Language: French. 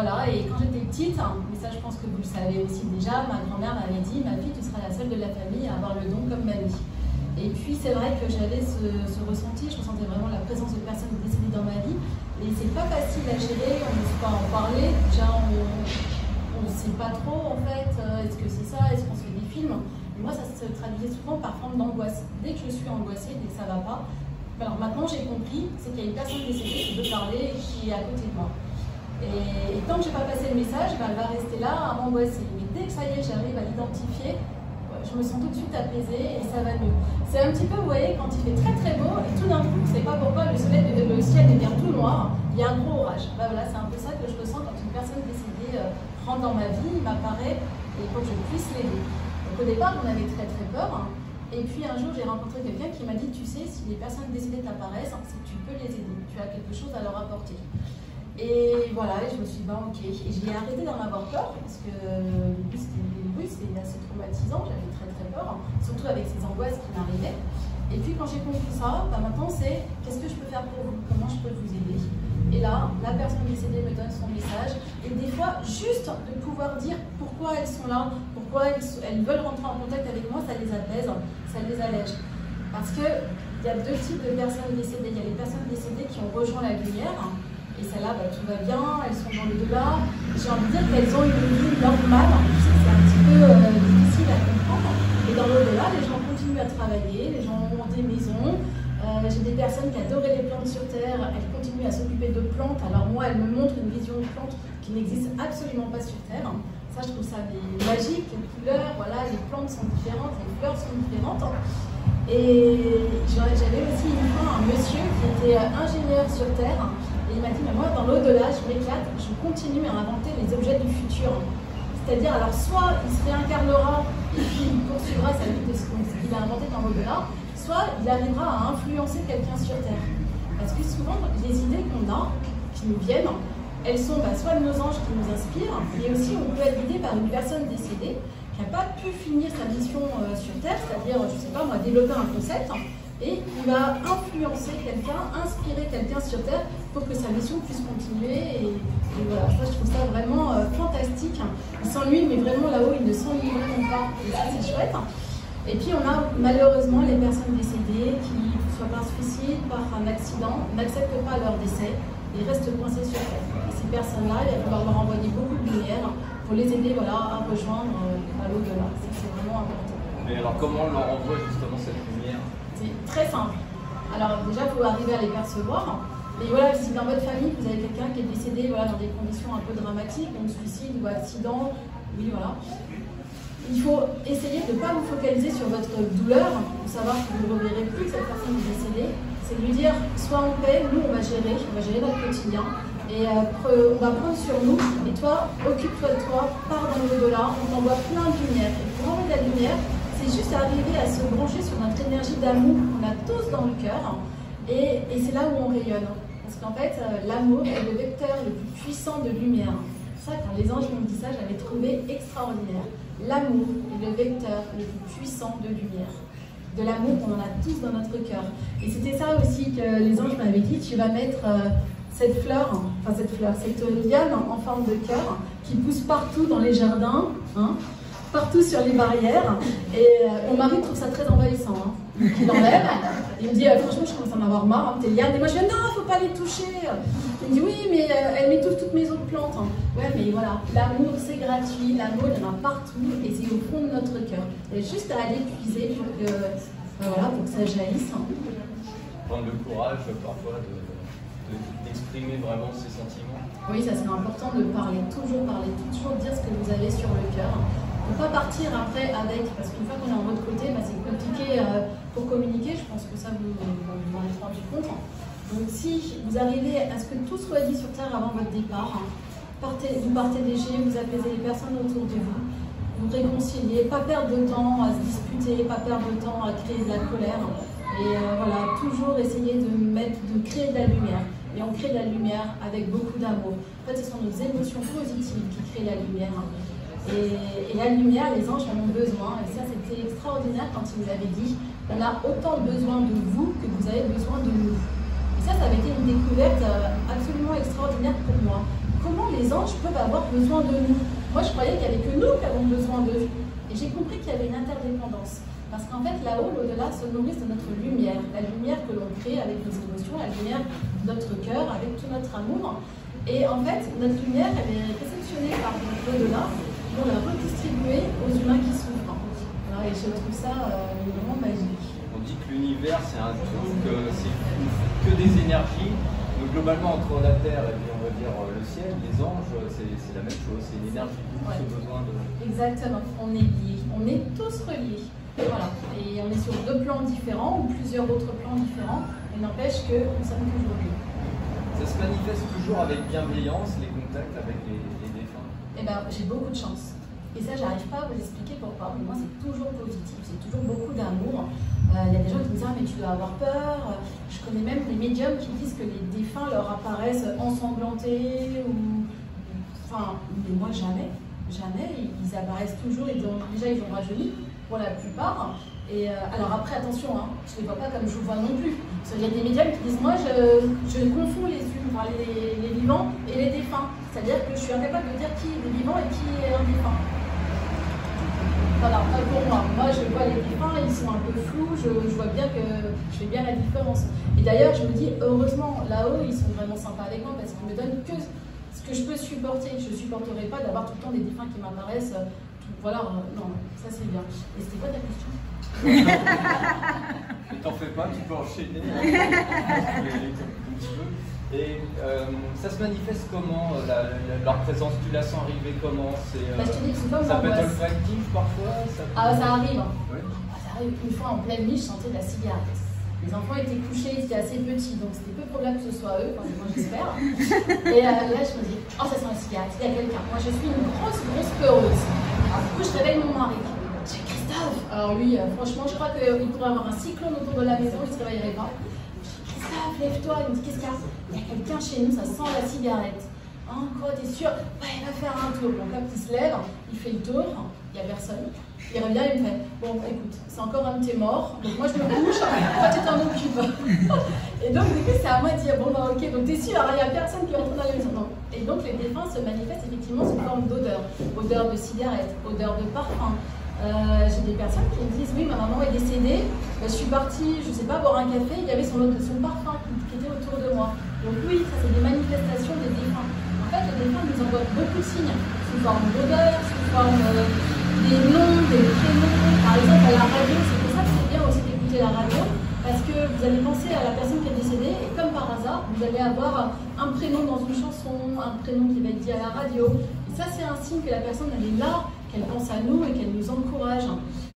Voilà, et quand j'étais petite, mais ça je pense que vous le savez aussi déjà, ma grand-mère m'avait dit, ma fille, tu seras la seule de la famille à avoir le don comme mamie. Et puis c'est vrai que j'avais ce ressenti, je ressentais vraiment la présence de personnes décédées dans ma vie. Et c'est pas facile à gérer, on ne sait pas en parler, déjà on ne sait pas trop en fait, est-ce que c'est ça, est-ce qu'on se fait des films. Et moi ça se traduisait souvent par forme d'angoisse. Dès que je suis angoissée, dès que ça va pas, alors maintenant j'ai compris, c'est qu'il y a une personne décédée qui veut parler et qui est à côté de moi. Et tant que je n'ai pas passé le message, elle va rester là à m'angoisser. Mais dès que ça y est, j'arrive à l'identifier, je me sens tout de suite apaisée et ça va mieux. C'est un petit peu, vous voyez, quand il fait très très beau et tout d'un coup, je ne sais pas pourquoi, le ciel devient tout noir, il y a un gros orage. Ben voilà, c'est un peu ça que je ressens quand une personne décédée rentre dans ma vie, il m'apparaît et il faut que je puisse l'aider. Donc au départ, on avait très très peur. Et puis un jour, j'ai rencontré quelqu'un qui m'a dit, tu sais, si les personnes décédées t'apparaissent, c'est que tu peux les aider, tu as quelque chose à leur apporter. Et voilà, et je me suis dit, bah ok. Et j'ai arrêté d'en avoir peur, parce que c'était assez traumatisant, j'avais très très peur, surtout avec ces angoisses qui m'arrivaient. Et puis quand j'ai compris ça, bah maintenant c'est, qu'est-ce que je peux faire pour vous? Comment je peux vous aider? Et là, la personne décédée me donne son message, et des fois, juste de pouvoir dire pourquoi elles sont là, pourquoi elles veulent rentrer en contact avec moi, ça les apaise, ça les allège. Parce qu'il y a deux types de personnes décédées. Il y a les personnes décédées qui ont rejoint la lumière, et celles-là, bah, tout va bien, elles sont dans le delà. J'ai envie de dire qu'elles ont une vie normale. Je sais que c'est un petit peu difficile à comprendre. Et dans l'au-delà, les gens continuent à travailler, les gens ont des maisons. J'ai des personnes qui adoraient les plantes sur Terre, elles continuent à s'occuper de plantes. Alors moi, elles me montrent une vision de plantes qui n'existe absolument pas sur Terre. Ça, je trouve ça magique, les couleurs, voilà, les plantes sont différentes, les fleurs sont différentes. Et j'avais aussi une fois un monsieur qui était ingénieur sur Terre. Et il m'a dit, mais moi, dans l'au-delà, je m'éclate, je continue à inventer les objets du futur. C'est-à-dire, alors, soit il se réincarnera et puis il poursuivra sa vie de ce qu'il a inventé dans l'au-delà, soit il arrivera à influencer quelqu'un sur Terre. Parce que souvent, les idées qu'on a, qui nous viennent, elles sont soit de nos anges qui nous inspirent, mais aussi on peut être guidé par une personne décédée qui n'a pas pu finir sa mission sur Terre, c'est-à-dire, je ne sais pas moi, développer un concept, et il va influencer quelqu'un, inspirer quelqu'un sur Terre pour que sa mission puisse continuer. Et voilà, ça, je trouve ça vraiment fantastique. Il s'ennuie, mais vraiment là-haut, il ne s'ennuie vraiment pas. Et ça, c'est chouette. Et puis, on a malheureusement les personnes décédées qui, soit par suicide, par un accident, n'acceptent pas leur décès et restent coincées sur Terre. Et ces personnes-là, il va falloir leur envoyer beaucoup de lumière pour les aider à rejoindre l'au-delà. C'est vraiment important. Mais alors, comment on leur envoie justement cette lumière? C'est très simple. Alors déjà, il faut arriver à les percevoir. Mais voilà, si dans votre famille, vous avez quelqu'un qui est décédé dans des conditions un peu dramatiques, donc suicide ou accident, oui, voilà. Il faut essayer de ne pas vous focaliser sur votre douleur, pour savoir que vous ne reverrez plus cette personne qui est décédée. C'est de lui dire, sois en paix, nous on va gérer notre quotidien. Et on va prendre sur nous, et toi, occupe-toi de toi, pars dans l'au-delà, on t'envoie plein de lumière. Et pour envoyer de la lumière, c'est juste arriver à se brancher sur notre énergie d'amour qu'on a tous dans le cœur, et c'est là où on rayonne. Parce qu'en fait, l'amour est le vecteur le plus puissant de lumière. Ça, quand les anges m'ont dit ça, j'avais trouvé extraordinaire. L'amour est le vecteur le plus puissant de lumière. De l'amour qu'on en a tous dans notre cœur. Et c'était ça aussi que les anges m'avaient dit, tu vas mettre cette liane en forme de cœur qui pousse partout dans les jardins, partout sur les barrières. Et mon mari trouve ça très envahissant. Donc il enlève. Il me dit, franchement, je commence à en avoir marre, tes lianes. Et moi, je dis, non, il ne faut pas les toucher. Il me dit, oui, mais elle m'étouffe toutes mes autres plantes. Ouais, mais voilà, l'amour, c'est gratuit. L'amour, il y en a partout. Et c'est au fond de notre cœur. Il y a juste à aller puiser pour que ça jaillisse. Prendre le courage, parfois, d'exprimer vraiment ses sentiments. Oui, ça c'est important de parler, toujours dire ce que vous avez sur le cœur. Ne pas partir après avec, parce qu'une fois qu'on est en votre côté, c'est compliqué pour communiquer, je pense que ça vous en êtes rendu compte. Donc si vous arrivez à ce que tout soit dit sur Terre avant votre départ, vous partez léger, vous apaisez les personnes autour de vous, vous réconciliez, pas perdre de temps à se disputer, pas perdre de temps à créer de la colère, et voilà, toujours essayer de créer de la lumière. Et on crée de la lumière avec beaucoup d'amour. En fait, ce sont nos émotions positives qui créent la lumière. Et la lumière, les anges en ont besoin. Et ça, c'était extraordinaire quand ils nous avaient dit on a autant besoin de vous que vous avez besoin de nous. Et ça avait été une découverte absolument extraordinaire pour moi. Comment les les anges peuvent avoir besoin de nous. Moi, je croyais qu'il n'y avait que nous qui avons besoin d'eux. Et j'ai compris qu'il y avait une interdépendance. Parce qu'en fait, là-haut, l'au-delà se nourrissent de notre lumière. La lumière que l'on crée avec nos émotions, la lumière de notre cœur, avec tout notre amour. Et en fait, notre lumière, elle est réceptionnée par l'au-delà pour la redistribuer aux humains qui souffrent. Voilà, et je trouve ça vraiment magique. On dit que l'univers, c'est un truc, c'est que des énergies. Donc globalement, entre la Terre et puis on va dire le ciel, les anges, c'est la même chose, c'est une énergie qui a besoin de... Exactement, on est liés, on est tous reliés. Voilà, et on est sur 2 plans différents ou plusieurs autres plans différents, mais n'empêche que nous sommes toujours liés. Ça se manifeste toujours avec bienveillance, les contacts avec les défunts? Eh bien, j'ai beaucoup de chance. Et ça, j'arrive pas à vous expliquer pourquoi, mais moi, c'est toujours positif, c'est toujours beaucoup d'amour. Il y a des gens qui me disent « Ah, mais tu dois avoir peur ». Je connais même des médiums qui disent que les défunts leur apparaissent ensanglantés ou... Enfin, mais moi, jamais. Jamais. Ils apparaissent toujours, déjà, ils ont rajeuni, pour la plupart. Et alors après, attention, hein, je ne les vois pas comme je vous vois non plus. Parce qu'il y a des médiums qui disent « Moi, je confonds les vivants et les défunts ». C'est-à-dire que je suis incapable de dire qui est vivant et qui est un défunt. Voilà, pas pour moi. Moi, je vois les défunts, ils sont un peu flous, je vois bien que je fais bien la différence. Et d'ailleurs, je me dis, heureusement, là-haut, ils sont vraiment sympas avec moi parce qu'ils me donnent que ce que je peux supporter. Je ne supporterai pas d'avoir tout le temps des défunts qui m'apparaissent. Voilà, non, ça c'est bien. Et c'était quoi ta question? Ne t'en fais pas, tu peux enchaîner comme tu veux. Et ça se manifeste comment, leur présence? Tu la sens arriver comment? Bah, je te dis que c'est comme ça peut être olfactif parfois? Ah, ça arrive. Oui. Ça arrive. Une fois en pleine nuit, je sentais de la cigarette. Les enfants étaient couchés, ils étaient assez petits, donc c'était peu probable que ce soit eux, enfin, moi j'espère. Et là, je me dis, oh, ça sent la cigarette, il y a quelqu'un. Moi, je suis une grosse peureuse. Alors, du coup, je réveille mon mari. C'est Christophe. Alors lui, franchement, je crois qu'il pourrait avoir un cyclone autour de la maison, il ne se réveillerait pas. Christophe, lève-toi. Il me dit, qu'est-ce qu'il y a? Il y a quelqu'un chez nous, ça sent la cigarette. Hein, quoi, t'es sûr? Ouais, il va faire un tour. Donc là, il se lève, il fait le tour, il n'y a personne. Il revient, il me fait, bon, écoute, c'est encore un de tes morts, donc moi je me couche, toi tu t'en occupes. Et donc, du coup, c'est à moi de dire, bon, bah ok, donc t'es sûr, il n'y a personne qui rentre dans la maison. Non. Et donc, les défunts se manifestent effectivement sous forme d'odeur. Odeur de cigarette, odeur de parfum. J'ai des personnes qui me disent, oui, ma maman est décédée, je suis partie, je sais pas, boire un café, il y avait son parfum qui était autour de moi. Donc oui, ça c'est des manifestations des défunts. En fait, les défunts nous envoient beaucoup de signes, sous forme d'odeur, sous forme des noms, des prénoms. Par exemple, à la radio, c'est pour ça que c'est bien aussi d'écouter la radio, parce que vous allez penser à la personne qui est décédée, et comme par hasard, vous allez avoir un prénom dans une chanson, un prénom qui va être dit à la radio. Et ça, c'est un signe que la personne, elle est là, qu'elle pense à nous et qu'elle nous encourage.